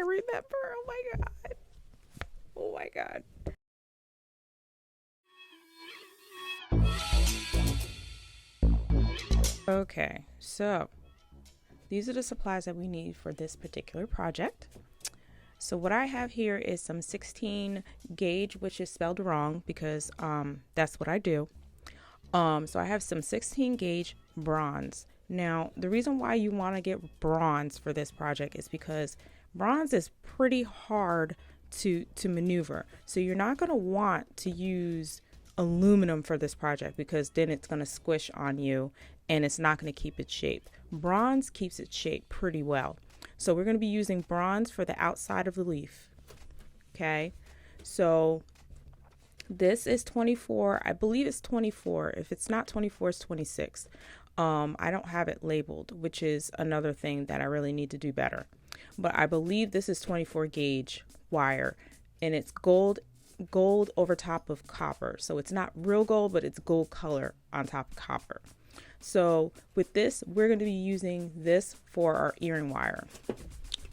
can't remember. Oh my God. Oh my God. Okay, so these are the supplies that we need for this particular project. So what I have here is some 16 gauge, which is spelled wrong because that's what I do. So I have some 16 gauge bronze. Now, the reason why you want to get bronze for this project is because bronze is pretty hard to maneuver. So you're not going to want to use aluminum for this project because then it's going to squish on you and it's not going to keep its shape. Bronze keeps its shape pretty well. So we're going to be using bronze for the outside of the leaf. Okay, so this is 24. I believe it's 24. If it's not 24, it's 26. I don't have it labeled, which is another thing that I really need to do better. But I believe this is 24 gauge wire, and it's gold over top of copper. So it's not real gold, but it's gold color on top of copper. So with this, we're going to be using this for our earring wire.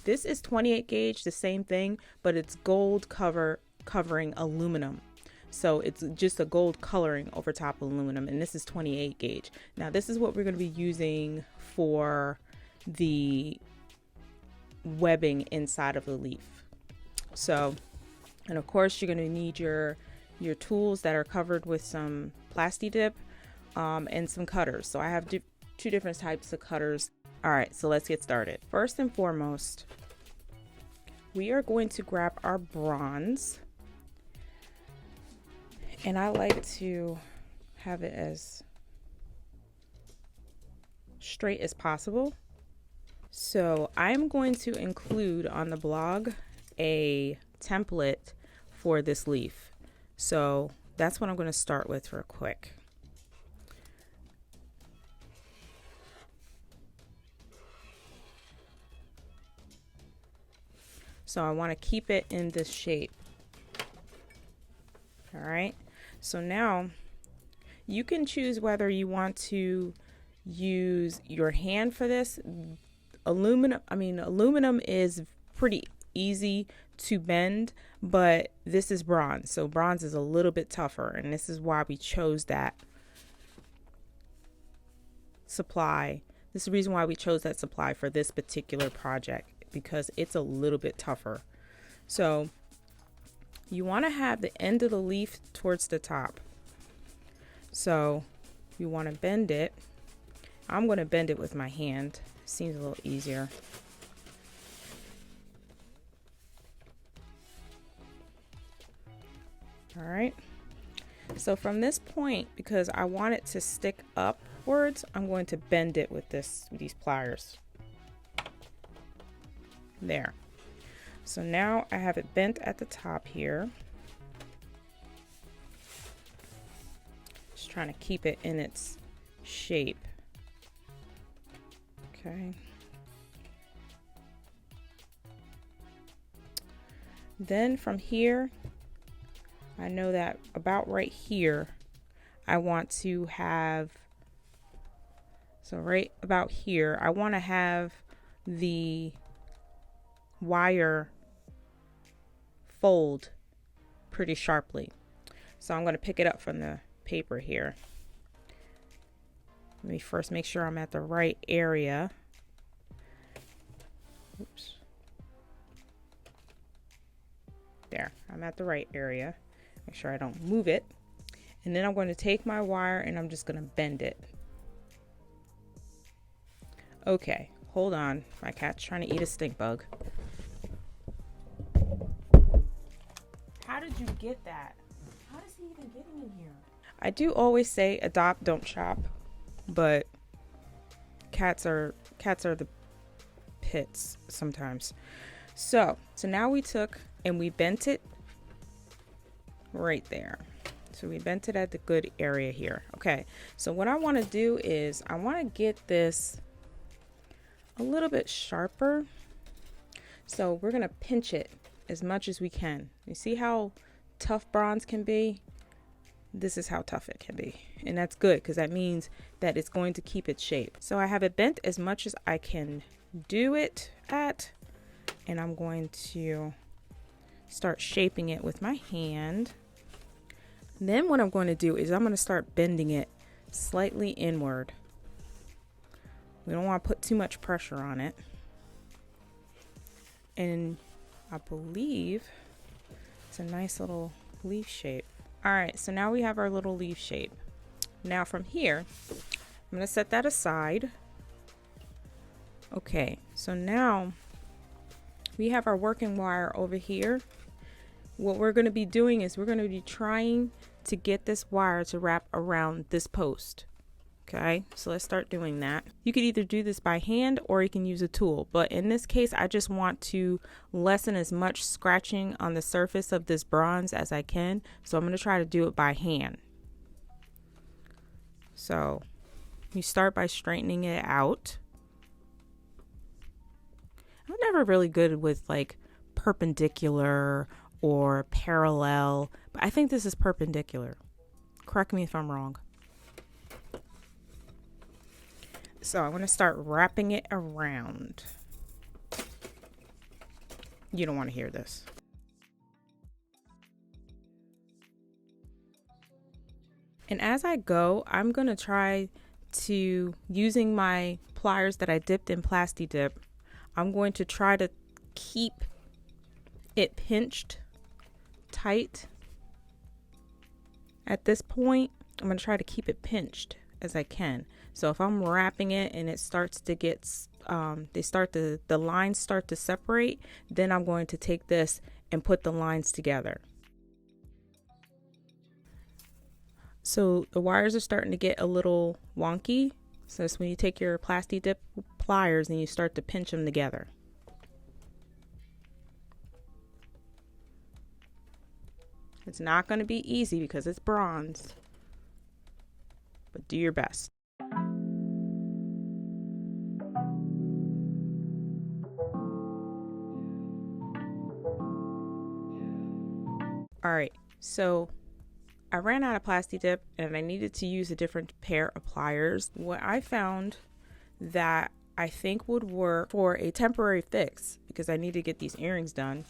This is 28 gauge, the same thing, but it's gold covering aluminum. So it's just a gold coloring over top of aluminum, and this is 28 gauge. Now this is what we're going to be using for the webbing inside of the leaf. So, and of course you're going to need your tools that are covered with some plasti dip and some cutters. So I have two different types of cutters. All right, so let's get started. First and foremost, we are going to grab our bronze, and I like to have it as straight as possible. So I'm going to include on the blog a template for this leaf. So that's what I'm going to start with real quick. So I want to keep it in this shape. All right. So now you can choose whether you want to use your hand for this. Aluminum is pretty easy to bend, but this is bronze. So bronze is a little bit tougher, and this is why we chose that supply. This is the reason why we chose that supply for this particular project, because it's a little bit tougher. So you want to have the end of the leaf towards the top. So you want to bend it. I'm going to bend it with my hand. Seems a little easier. All right. So from this point, because I want it to stick upwards, I'm going to bend it with these pliers. There. So now I have it bent at the top here. Just trying to keep it in its shape. Okay. Then from here, I know that about right here, I want to have, so right about here, I want to have the wire fold pretty sharply. So I'm going to pick it up from the paper here. Let me first make sure I'm at the right area. Oops. There, I'm at the right area. Make sure I don't move it. And then I'm going to take my wire and I'm just going to bend it. Okay, hold on. My cat's trying to eat a stink bug. How did you get that? How is he even getting in here? I do always say adopt, don't chop, but cats are the pits sometimes. So now we took and we bent it right there. So we bent it at the good area here. Okay, so what I want to do is I want to get this a little bit sharper. So we're going to pinch it as much as we can. You see how tough bronze can be? This is how tough it can be. And that's good because that means that it's going to keep its shape. So I have it bent as much as I can do it at. and I'm going to start shaping it with my hand. Then what I'm going to do is I'm going to start bending it slightly inward. We don't want to put too much pressure on it. And I believe it's a nice little leaf shape. All right, so now we have our little leaf shape. Now from here, I'm going to set that aside. Okay, so now we have our working wire over here. What we're going to be doing is we're going to be trying to get this wire to wrap around this post. Okay, so let's start doing that. You could either do this by hand or you can use a tool, but in this case I just want to lessen as much scratching on the surface of this bronze as I can, so I'm going to try to do it by hand. So you start by straightening it out. I'm never really good with like perpendicular or parallel, but I think this is perpendicular. Correct me if I'm wrong. So I'm going to start wrapping it around. You don't want to hear this. And as I go, I'm going to try to, using my pliers that I dipped in Plasti Dip, I'm going to try to keep it pinched tight. At this point, I'm going to try to keep it pinched as I can. So if I'm wrapping it and it starts to get, the lines start to separate, then I'm going to take this and put the lines together. So the wires are starting to get a little wonky. So that's when you take your Plasti Dip pliers and you start to pinch them together. It's not going to be easy because it's bronze, but do your best. All right, so I ran out of Plasti Dip and I needed to use a different pair of pliers. What I found that I think would work for a temporary fix, because I need to get these earrings done,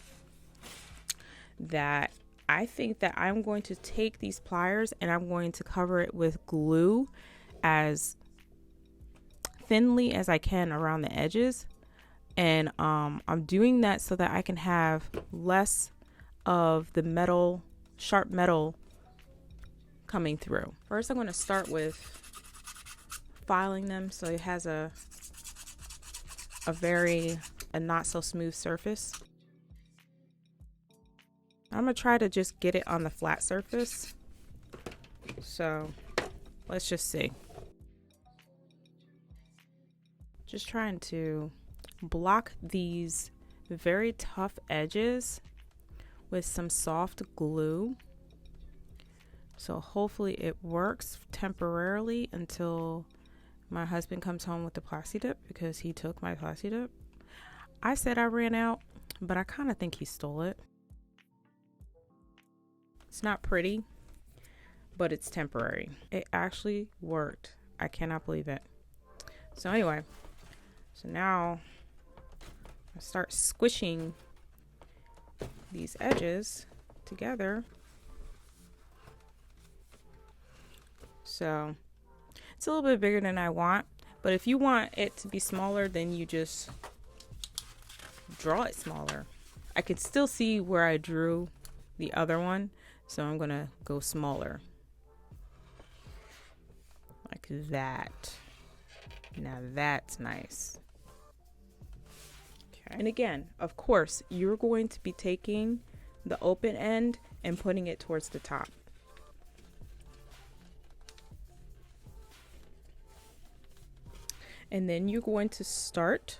that I think that I'm going to take these pliers and I'm going to cover it with glue as thinly as I can around the edges. And I'm doing that so that I can have less of the metal, sharp metal coming through. First, I'm going to start with filing them so it has a not so smooth surface. I'm going to try to just get it on the flat surface. So let's just see. Just trying to block these very tough edges with some soft glue. So hopefully it works temporarily until my husband comes home with the Plasti Dip, because he took my Plasti Dip. I said I ran out, but I kind of think he stole it. It's not pretty, but it's temporary. It actually worked. I cannot believe it. So anyway, so now I start squishing these edges together. So it's a little bit bigger than I want, but if you want it to be smaller, then you just draw it smaller. I can still see where I drew the other one, so I'm gonna go smaller like that. Now that's nice. Okay. And again, of course, you're going to be taking the open end and putting it towards the top. And then you're going to start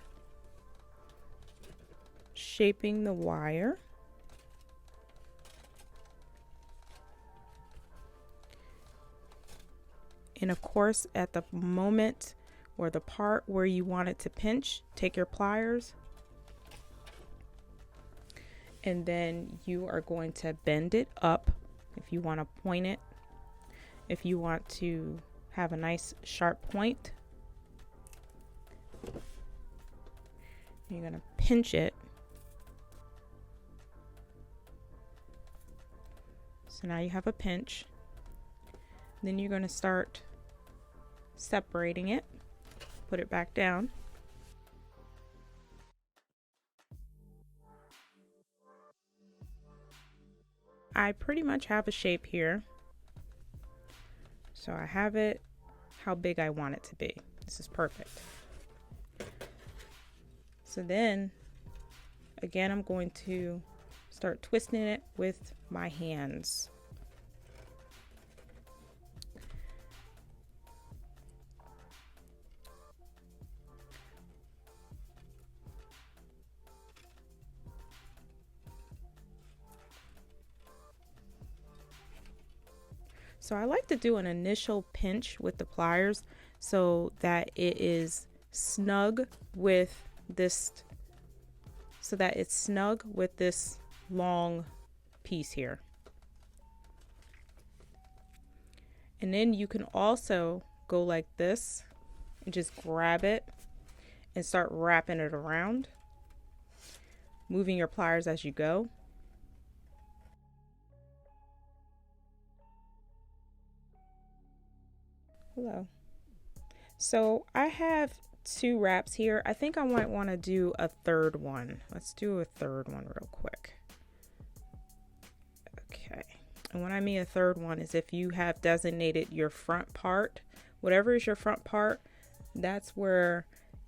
shaping the wire. And of course, at the moment or the part where you want it to pinch, take your pliers and then you are going to bend it up if you want to point it. If you want to have a nice sharp point, you're going to pinch it So now you have a pinch. Then you're going to start separating it. Put it back down. I pretty much have a shape here. So I have it how big I want it to be. This is perfect. So then, again, I'm going to start twisting it with my hands. So I like to do an initial pinch with the pliers so that it is snug with this, long piece here. And then you can also go like this and just grab it and start wrapping it around, moving your pliers as you go. Hello. So I have 2 wraps here. I think I might want to do a third one. Let's do a third one real quick. Okay. And when I mean a third one is if you have designated your front part, whatever is your front part, that's where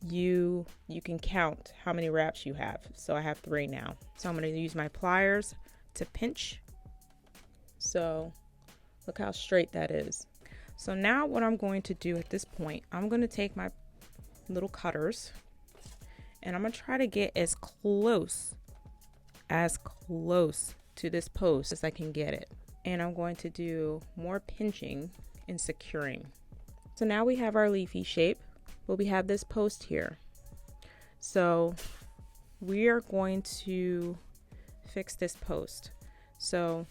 you can count how many wraps you have. So I have 3 now. So I'm going to use my pliers to pinch. So look how straight that is. So now what I'm going to do at this point, I'm going to take my little cutters and I'm going to try to get as close to this post as I can get it. And I'm going to do more pinching and securing. So now we have our leafy shape, but we have this post here. So we are going to fix this post. So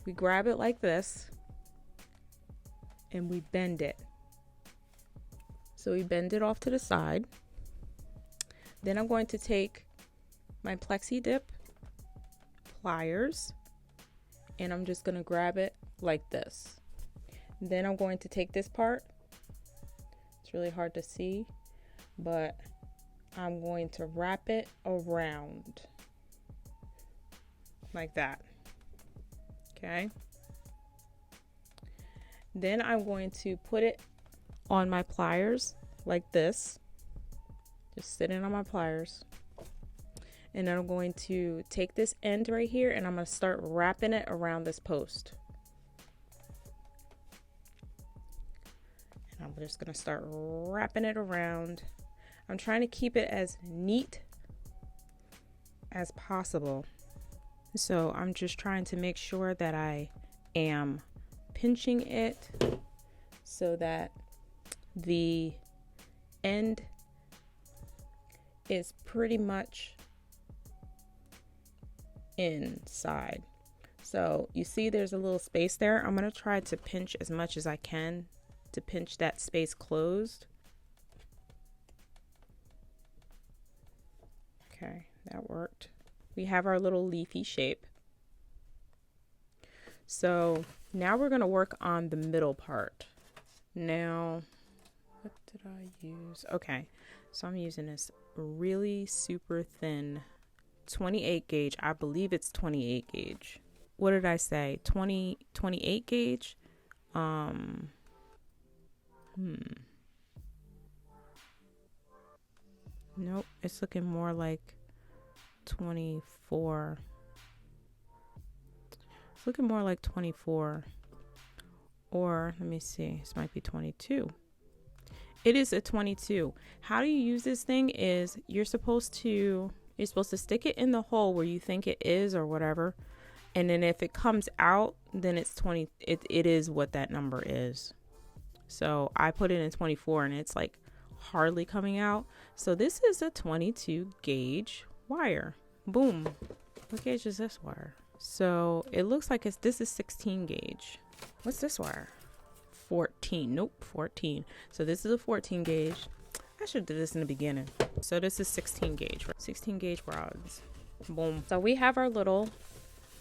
we grab it like this and we bend it. So we bend it off to the side. Then I'm going to take my plexi dip pliers and I'm just going to grab it like this. Then I'm going to take this part. It's really hard to see, but I'm going to wrap it around like that. Okay. Then I'm going to put it on my pliers like this, just sitting on my pliers. And then I'm going to take this end right here and I'm going to start wrapping it around this post. And I'm just going to start wrapping it around. I'm trying to keep it as neat as possible. So I'm just trying to make sure that I am pinching it so that the end is pretty much inside. So you see there's a little space there. I'm going to try to pinch as much as I can to pinch that space closed. Okay, that worked. We have our little leafy shape. So now we're going to work on the middle part. Now, what did I use? Okay, so I'm using this really super thin 28 gauge. I believe it's 28 gauge. What did I say? 28 gauge? Nope, it's looking more like 24. It's looking more like 24. Or let me see, this might be 22. It is a 22. How do you use this thing is you're supposed to stick it in the hole where you think it is or whatever. And then if it comes out, then it's 20. It is what that number is. So I put it in 24 and it's like hardly coming out. So this is a 22 gauge wire. Boom. What gauge is this wire? So it looks like this is 16 gauge. What's this wire? 14. Nope, 14. So this is a 14 gauge. I should do this in the beginning. So this is 16 gauge. 16 gauge rods. Boom. So we have our little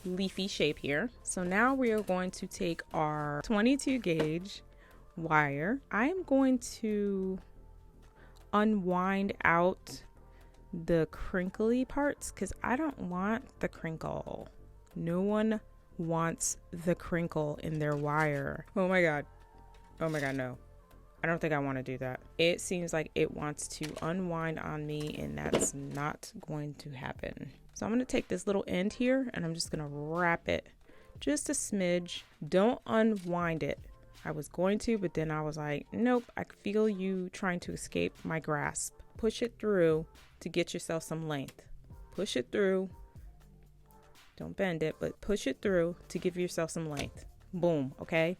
leafy shape here. So now we are going to take our 22 gauge wire. I am going to unwind out the crinkly parts because I don't want the crinkle. No one wants the crinkle in their wire. Oh my god. Oh my god, no. I don't think I want to do that. It seems like it wants to unwind on me, and that's not going to happen. So I'm going to take this little end here and I'm just going to wrap it just a smidge. Don't unwind it. I was going to, but then I was like, nope, I feel you trying to escape my grasp. Push it through to get yourself some length. Push it through. Don't bend it, but push it through to give yourself some length. Boom, okay?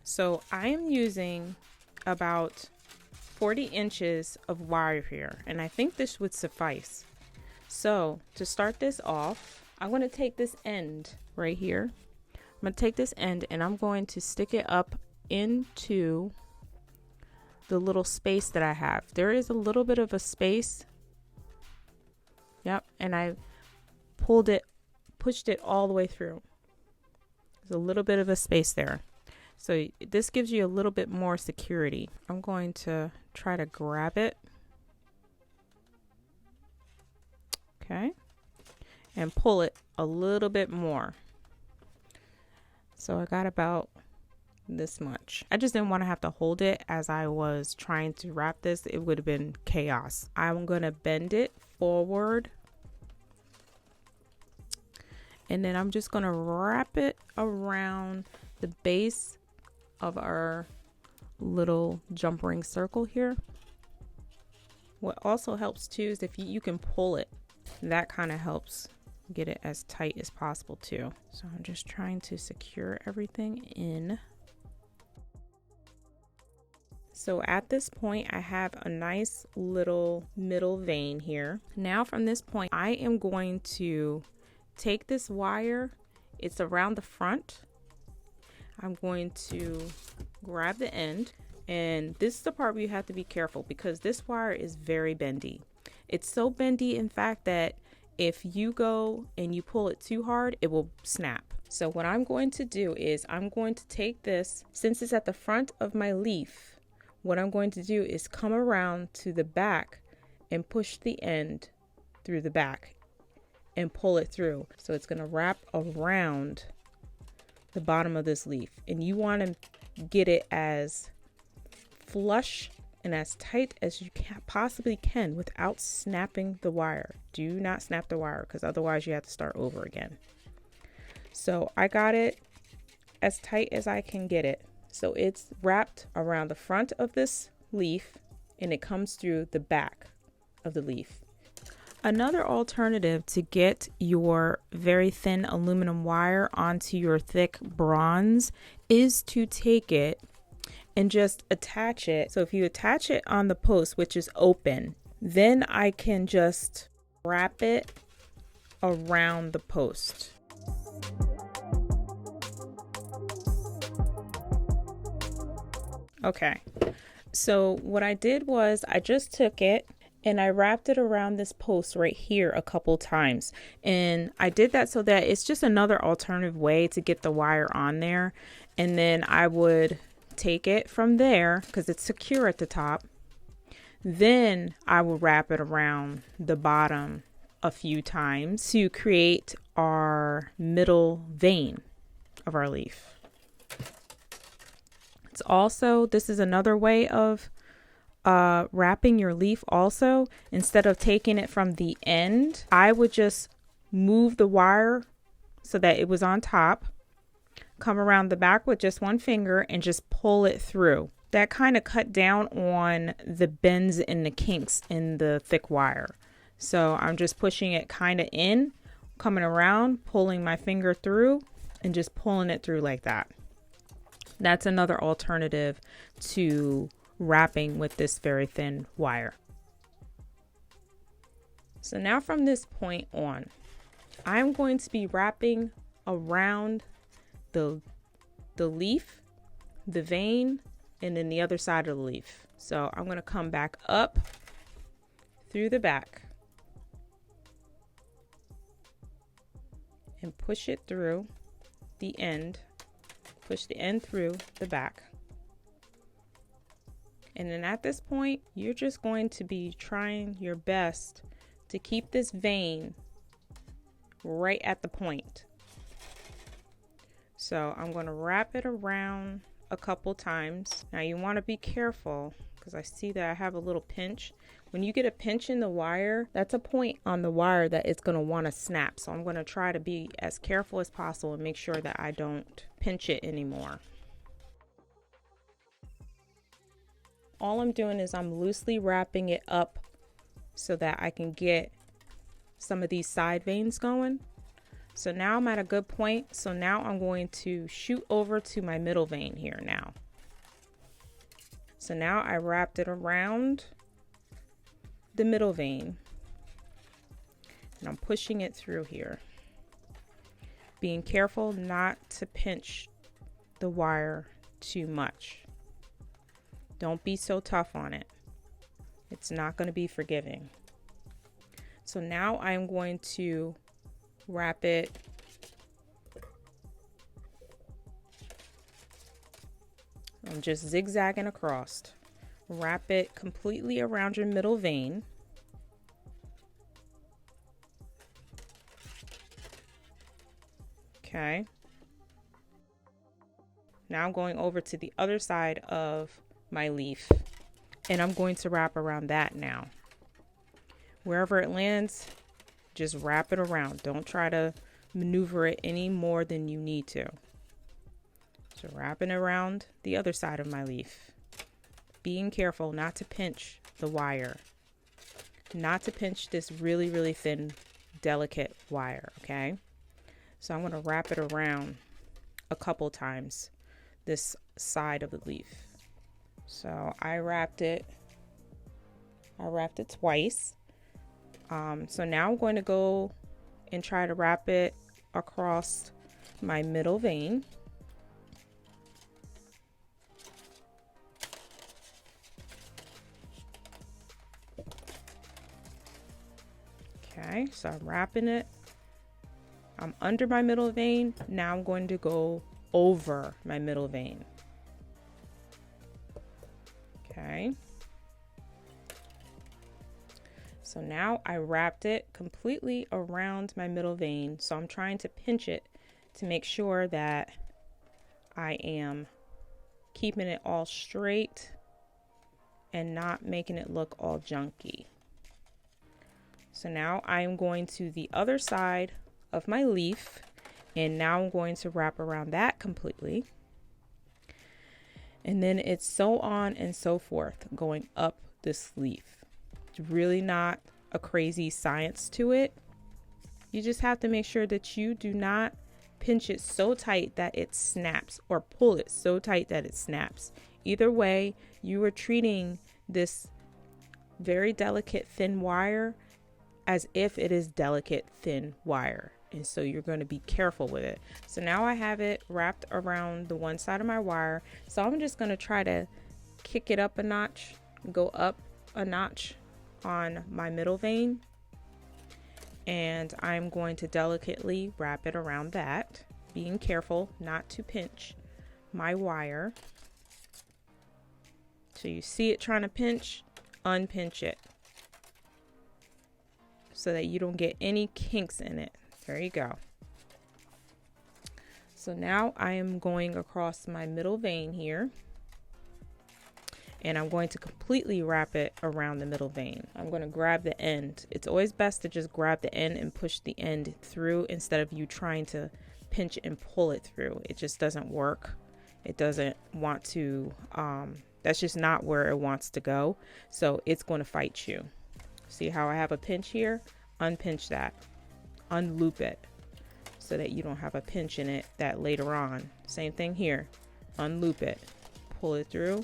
So I am using about 40 inches of wire here, and I think this would suffice. So to start this off, I'm going to take this end right here. I'm going to take this end and I'm going to stick it up into the little space that I have. There is a little bit of a space. Yep, and I pushed it all the way through. There's a little bit of a space there. So this gives you a little bit more security. I'm going to try to grab it. Okay. And pull it a little bit more. So I got about this much. I just didn't want to have to hold it as I was trying to wrap this. It would have been chaos. I'm going to bend it forward. And then I'm just going to wrap it around the base of our little jump ring circle here. What also helps too is if you can pull it. That kind of helps get it as tight as possible too. So I'm just trying to secure everything in. So at this point, I have a nice little middle vein here. Now from this point, I am going to take this wire. It's around the front. I'm going to grab the end, and this is the part where you have to be careful because this wire is very bendy. It's so bendy, in fact, that if you go and you pull it too hard, it will snap. So what I'm going to do is I'm going to take this, since it's at the front of my leaf, what I'm going to do is come around to the back and push the end through the back and pull it through. So it's going to wrap around the bottom of this leaf, and you want to get it as flush and as tight as you possibly can without snapping the wire. Do not snap the wire because otherwise you have to start over again. So I got it as tight as I can get it. So it's wrapped around the front of this leaf and it comes through the back of the leaf. Another alternative to get your very thin aluminum wire onto your thick bronze is to take it and just attach it. So if you attach it on the post, which is open, then I can just wrap it around the post. Okay, so what I did was I just took it and I wrapped it around this post right here a couple times. And I did that so that it's just another alternative way to get the wire on there. And then I would take it from there because it's secure at the top. Then I will wrap it around the bottom a few times to create our middle vein of our leaf. It's also, this is another way of wrapping your leaf also. Instead of taking it from the end, I would just move the wire so that it was on top, come around the back with just one finger and just pull it through. That kind of cut down on the bends and the kinks in the thick wire. So I'm just pushing it kind of in, coming around, pulling my finger through and just pulling it through like that. That's another alternative to wrapping with this very thin wire. So now from this point on, I'm going to be wrapping around the leaf, the vein, and then the other side of the leaf. So I'm going to come back up through the back. and push it through the end. Push the end through the back. And then at this point, you're just going to be trying your best to keep this vein right at the point. So I'm going to wrap it around a couple times. Now you want to be careful because I see that I have a little pinch. When you get a pinch in the wire, that's a point on the wire that it's going to want to snap. So I'm going to try to be as careful as possible and make sure that I don't pinch it anymore. All I'm doing is I'm loosely wrapping it up so that I can get some of these side veins going. So now I'm at a good point. So now I'm going to shoot over to my middle vein here now. So now I wrapped it around the middle vein and I'm pushing it through here. Being careful not to pinch the wire too much. Don't be so tough on it. It's not going to be forgiving. So now I'm going to wrap it I'm just zigzagging across. Wrap it completely around your middle vein. Okay. Now I'm going over to the other side of my leaf and I'm going to wrap around that now. Wherever it lands, just wrap it around. Don't try to maneuver it any more than you need to. So wrapping around the other side of my leaf. Being careful not to pinch the wire. Not to pinch this really, really thin, delicate wire, okay? So I'm going to wrap it around a couple times this side of the leaf. So I wrapped it twice. So now I'm going to go and try to wrap it across my middle vein. Okay, so I'm wrapping it. I'm under my middle vein. Now I'm going to go over my middle vein. Okay. So now I wrapped it completely around my middle vein. So I'm trying to pinch it to make sure that I am keeping it all straight and not making it look all junky. So now I'm going to the other side of my leaf and now I'm going to wrap around that completely. And then it's so on and so forth going up this leaf. It's really not a crazy science to it. You just have to make sure that you do not pinch it so tight that it snaps or pull it so tight that it snaps. Either way, you are treating this very delicate thin wire as if it is delicate thin wire. And so you're going to be careful with it. So now I have it wrapped around the one side of my wire. So I'm just going to try to kick it up a notch, go up a notch on my middle vein. And I'm going to delicately wrap it around that, being careful not to pinch my wire. So you see it trying to pinch, unpinch it so that you don't get any kinks in it. There you go. So now I am going across my middle vein here and I'm going to completely wrap it around the middle vein. I'm going to grab the end. It's always best to just grab the end and push the end through instead of you trying to pinch and pull it through. It just doesn't work. It doesn't want to, that's just not where it wants to go. So it's going to fight you. See how I have a pinch here? Unpinch that. Unloop it so that you don't have a pinch in it that later on. Same thing here. Unloop it. Pull it through.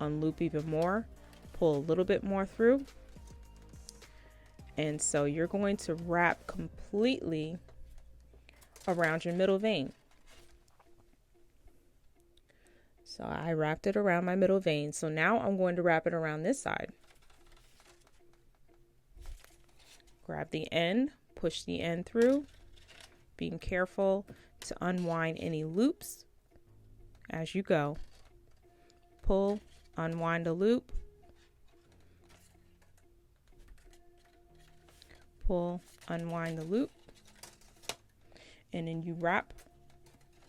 Unloop even more. Pull a little bit more through. And so you're going to wrap completely around your middle vein. So I wrapped it around my middle vein. So now I'm going to wrap it around this side. Grab the end, push the end through, being careful to unwind any loops as you go. Pull, unwind a loop, pull, unwind the loop, and then you wrap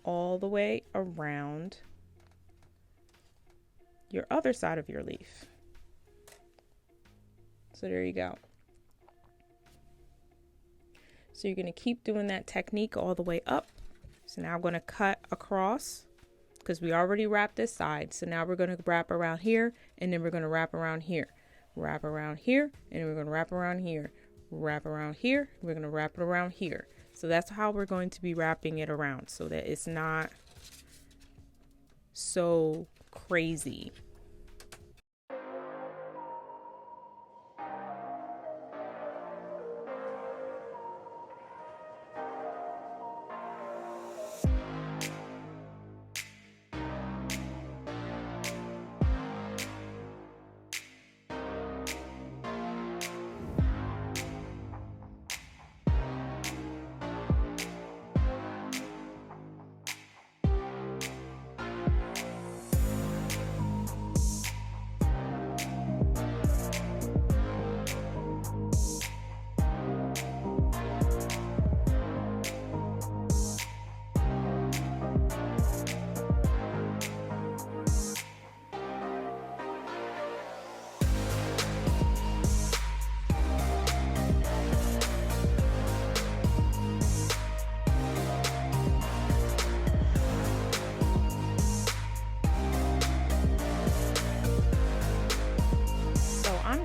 all the way around your other side of your leaf. So there you go. So you're going to keep doing that technique all the way up. So now I'm going to cut across because we already wrapped this side. So now we're going to wrap around here, and then we're going to wrap around here, wrap around here, and then we're going to wrap around here, wrap around here, we're going to wrap it around here. So that's how we're going to be wrapping it around so that it's not so crazy.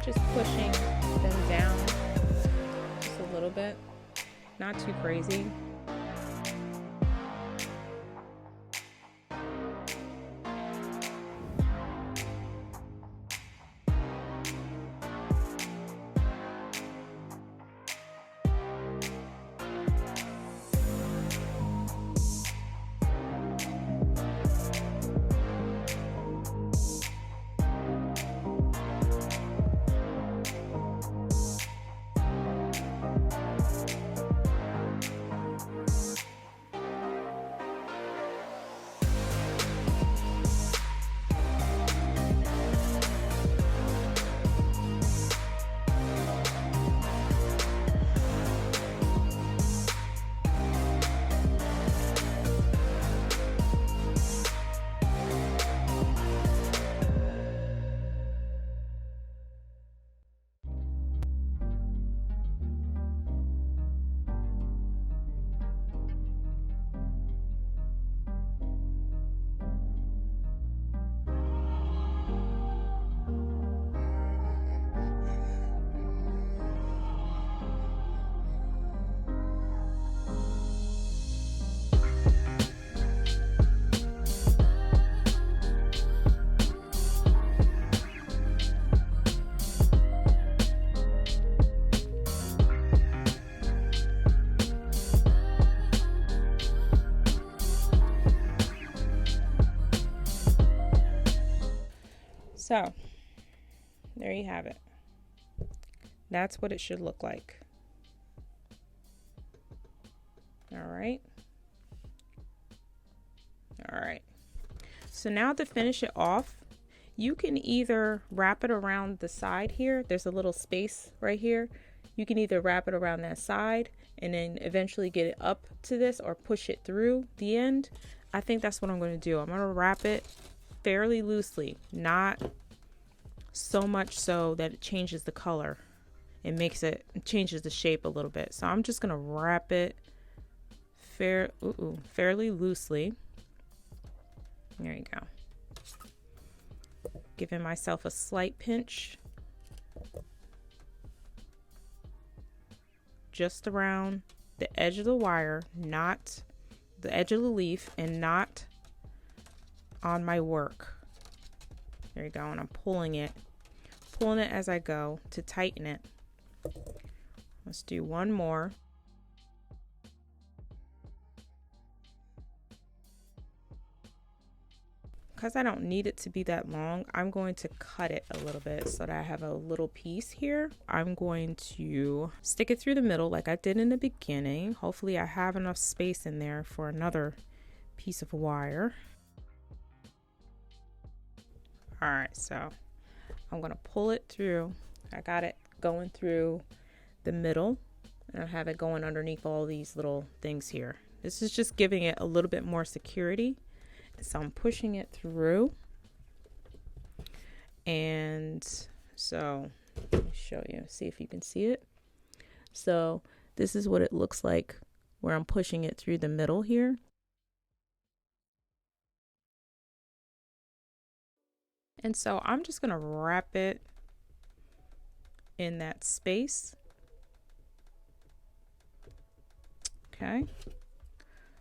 Just pushing them down just a little bit, not too crazy. So there you have it. That's what it should look like. All right. All right. So now to finish it off, you can either wrap it around the side here. There's a little space right here. You can either wrap it around that side and then eventually get it up to this, or push it through the end. I think that's what I'm going to do. I'm going to wrap it fairly loosely, not so much so that it changes the color. It changes the shape a little bit. So I'm just going to wrap it fairly loosely. There you go. Giving myself a slight pinch just around the edge of the wire, not the edge of the leaf, and not on my work. There you go. And I'm pulling it as I go to tighten it. Let's do one more. because I don't need it to be that long, I'm going to cut it a little bit so that I have a little piece here. I'm going to stick it through the middle like I did in the beginning. Hopefully I have enough space in there for another piece of wire. All right, so I'm gonna pull it through. I got it going through the middle, and I have it going underneath all these little things here. This is just giving it a little bit more security. So I'm pushing it through. And so let me show you, see if you can see it. So this is what it looks like where I'm pushing it through the middle here. And so I'm just gonna wrap it in that space. Okay.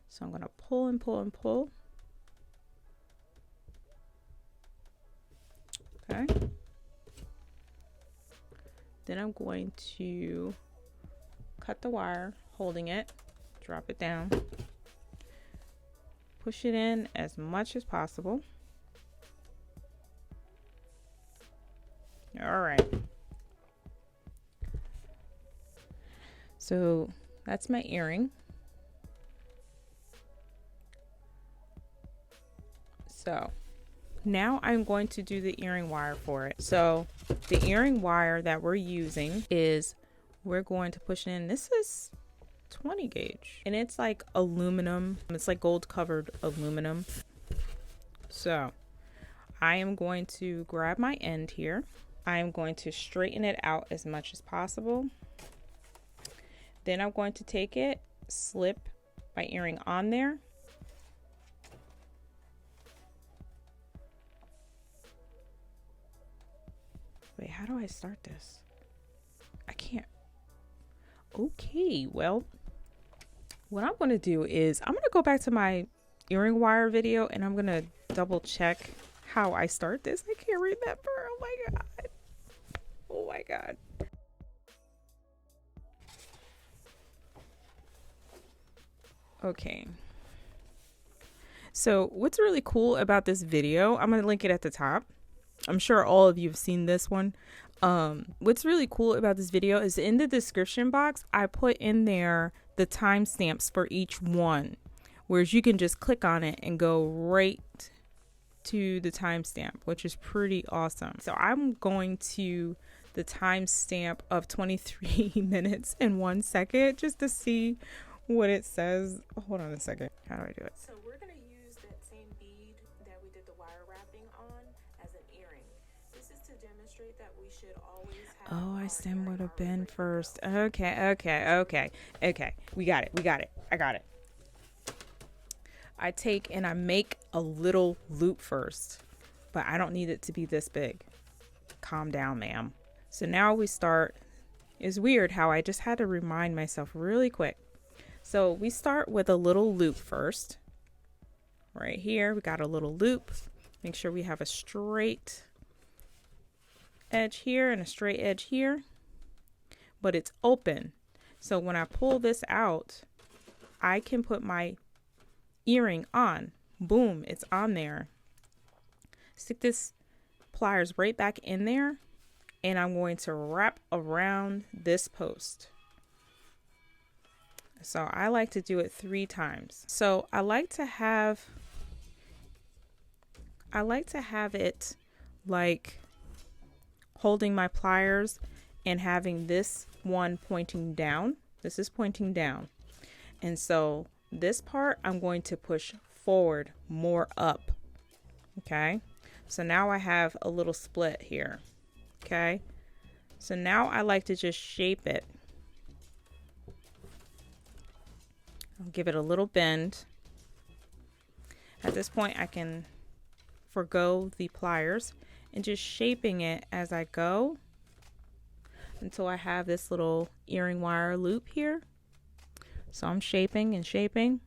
So I'm gonna pull and pull and pull. Okay. Then I'm going to cut the wire, holding it, drop it down, push it in as much as possible. All right. So that's my earring. So now I'm going to do the earring wire for it. So the earring wire that we're using is, we're going to push in, this is 20 gauge, and it's like aluminum. It's like gold covered aluminum. So I am going to grab my end here. I am going to straighten it out as much as possible. Then I'm going to take it, slip my earring on there. Wait, how do I start this? I can't. Okay, well, what I'm going to do is I'm going to go back to my earring wire video and I'm going to double check how I start this. I can't remember. Oh my God. Oh my God. Okay. So what's really cool about this video, I'm going to link it at the top. I'm sure all of you have seen this one. What's really cool about this video is in the description box, I put in there the timestamps for each one, whereas you can just click on it and go right to the timestamp, which is pretty awesome. So I'm going to the timestamp of 23 minutes and 1 second just to see what it says. Hold on a second. How do I do it? So we're going to use that same bead that we did the wire wrapping on as an earring. This is to demonstrate that we should always have. Oh, I stem would have been first. Okay. We got it. I got it. I take and I make a little loop first, but I don't need it to be this big. Calm down, ma'am. So now we start. It's weird how I just had to remind myself really quick. So we start with a little loop first. Right here, we got a little loop. Make sure we have a straight edge here and a straight edge here, but it's open. So when I pull this out, I can put my earring on. Boom, it's on there. Stick this pliers right back in there, and I'm going to wrap around this post. So I like to do it 3 times. So I like to have it like holding my pliers and having this one pointing down. This is pointing down. And so this part I'm going to push forward more up. Okay. So now I have a little split here. Okay. So now I like to just shape it. I'll give it a little bend. At this point, I can forgo the pliers and just shaping it as I go until I have this little earring wire loop here. So I'm shaping and shaping.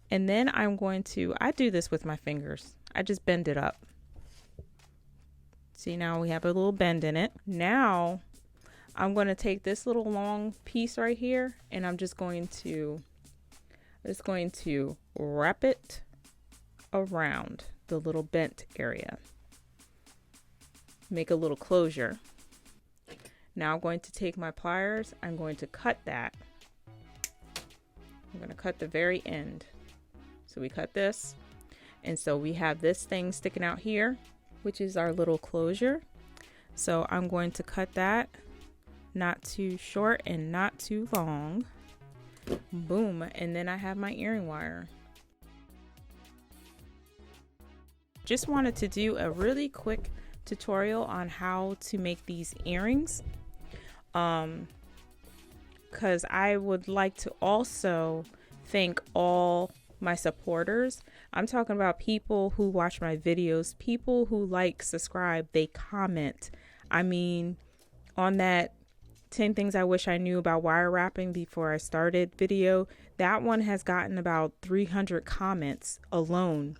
And then I'm going to, I do this with my fingers. I just bend it up. See, now we have a little bend in it. Now I'm going to take this little long piece right here and I'm just going to wrap it around the little bent area. Make a little closure. Now I'm going to take my pliers. I'm going to cut that. I'm going to cut the very end. So we cut this. And so we have this thing sticking out here, which is our little closure. So I'm going to cut that, not too short and not too long. Boom. And then I have my earring wire. Just wanted to do a really quick tutorial on how to make these earrings. Because I would like to also thank all my supporters. I'm talking about people who watch my videos, people who like, subscribe, they comment. I mean, on that 10 things I wish I knew about wire wrapping before I started video, that one has gotten about 300 comments alone.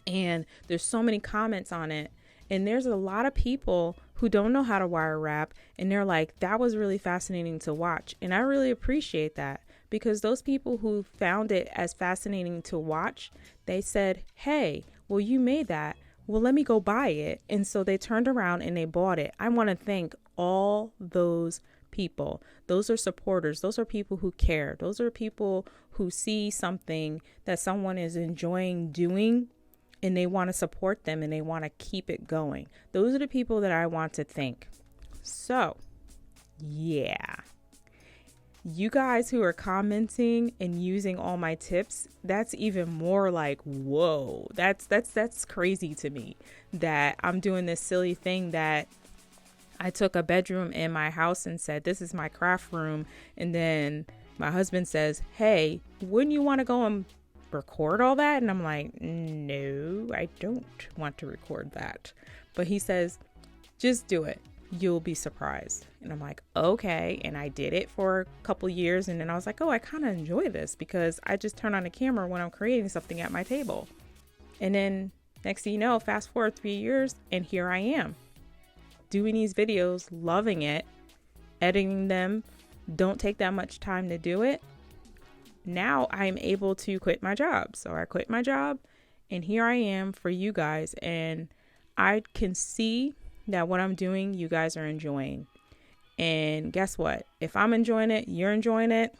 And there's so many comments on it. And there's a lot of people who don't know how to wire wrap, and they're like, that was really fascinating to watch. And I really appreciate that, because those people who found it as fascinating to watch, they said, hey, well, you made that. Well, let me go buy it. And so they turned around and they bought it. I want to thank all those people. Those are supporters. Those are people who care. Those are people who see something that someone is enjoying doing, and they want to support them and they want to keep it going. Those are the people that I want to thank. So, yeah. You guys who are commenting and using all my tips, that's even more like, whoa, that's crazy to me that I'm doing this silly thing that I took a bedroom in my house and said, this is my craft room. And then my husband says, hey, wouldn't you want to go and record all that? And I'm like, no, I don't want to record that. But he says, just do it. You'll be surprised. And I'm like, okay. And I did it for a couple years. And then I was like, oh, I kind of enjoy this, because I just turn on the camera when I'm creating something at my table. And then next thing you know, fast forward 3 years, and here I am doing these videos, loving it, editing them. Don't take that much time to do it. Now I'm able to quit my job. So I quit my job, and here I am for you guys. And I can see that what I'm doing, you guys are enjoying. And guess what? If I'm enjoying it, you're enjoying it.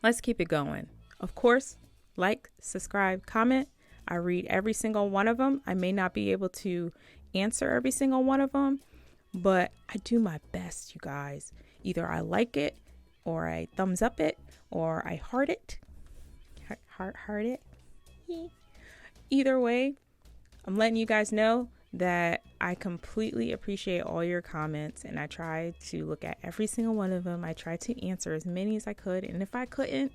Let's keep it going. Of course, like, subscribe, comment. I read every single one of them. I may not be able to answer every single one of them, but I do my best, you guys. Either I like it, or I thumbs up it, or I heart it. Heart it. Either way, I'm letting you guys know that I completely appreciate all your comments, and I try to look at every single one of them. I try to answer as many as I could, and if I couldn't,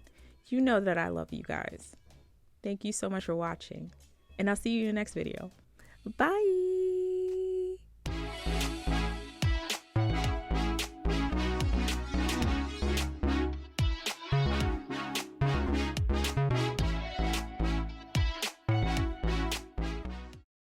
you know that I love you guys. Thank you so much for watching, and I'll see you in the next video. Bye.